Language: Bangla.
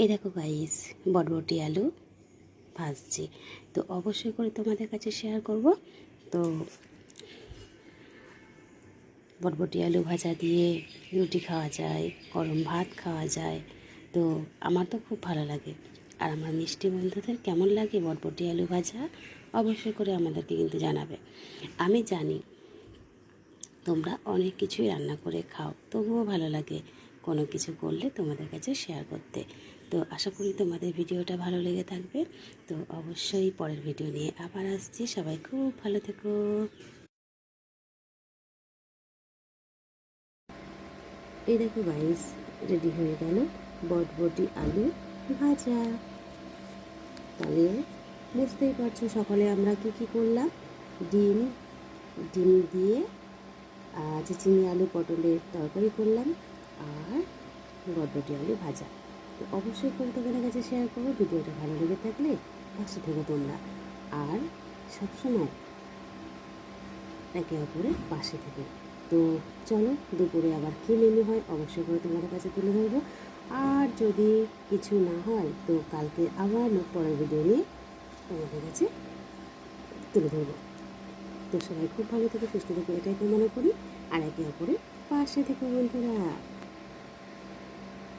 এই দেখো গাইস, বটবটি আলু ভাজছি। তো অবশ্যই করে তোমাদের কাছে শেয়ার করব। তো বটবটি আলু ভাজা দিয়ে রুটি খাওয়া যায়, গরম ভাত খাওয়া যায়। তো আমার তো খুব ভালো লাগে। আর আমার মিষ্টি বন্ধুদের কেমন লাগে বটবটি আলু ভাজা অবশ্যই করে আমাদেরকে কিন্তু জানাবে। আমি জানি তোমরা অনেক কিছুই রান্না করে খাও, তবুও ভালো লাগে কোনো কিছু করলে তোমাদের কাছে শেয়ার করতে। তো আশা করি তোমাদের ভিডিওটা ভালো লেগে থাকবে। তো অবশ্যই পরের ভিডিও নিয়ে আবার আসছি। সবাই খুব ভালো থেকো। এই দেখো গাইস, রেডি হয়ে গেল বটবটি আলু ভাজা। তাহলে বুঝতেই পারছো সকালে আমরা কি করলাম। ডিম ডিম দিয়ে চিচিঙে আলু পটলের তরকারি করলাম, আর বটবটি আলু ভাজা। তো অবশ্যই করে তোমাদের কাছে শেয়ার করো। ভিডিওটা ভালো লেগে থাকলে পাশে থেকো তোমরা, আর সবসময় একে অপরের পাশে থেকে। তো চলো, দুপুরে আবার কী মেনু হয় অবশ্যই করে তোমাদের কাছে তুলে ধরবো। আর যদি কিছু না হয় তো কালকে আবার পরের ভিডিও নিয়ে তোমাদের কাছে তুলে ধরবো। তো সবাই খুব ভালো থেকে সুস্থ থেকে এটাই কামনা করি, আর একে অপরের পাশে থেকে বন্ধুরা।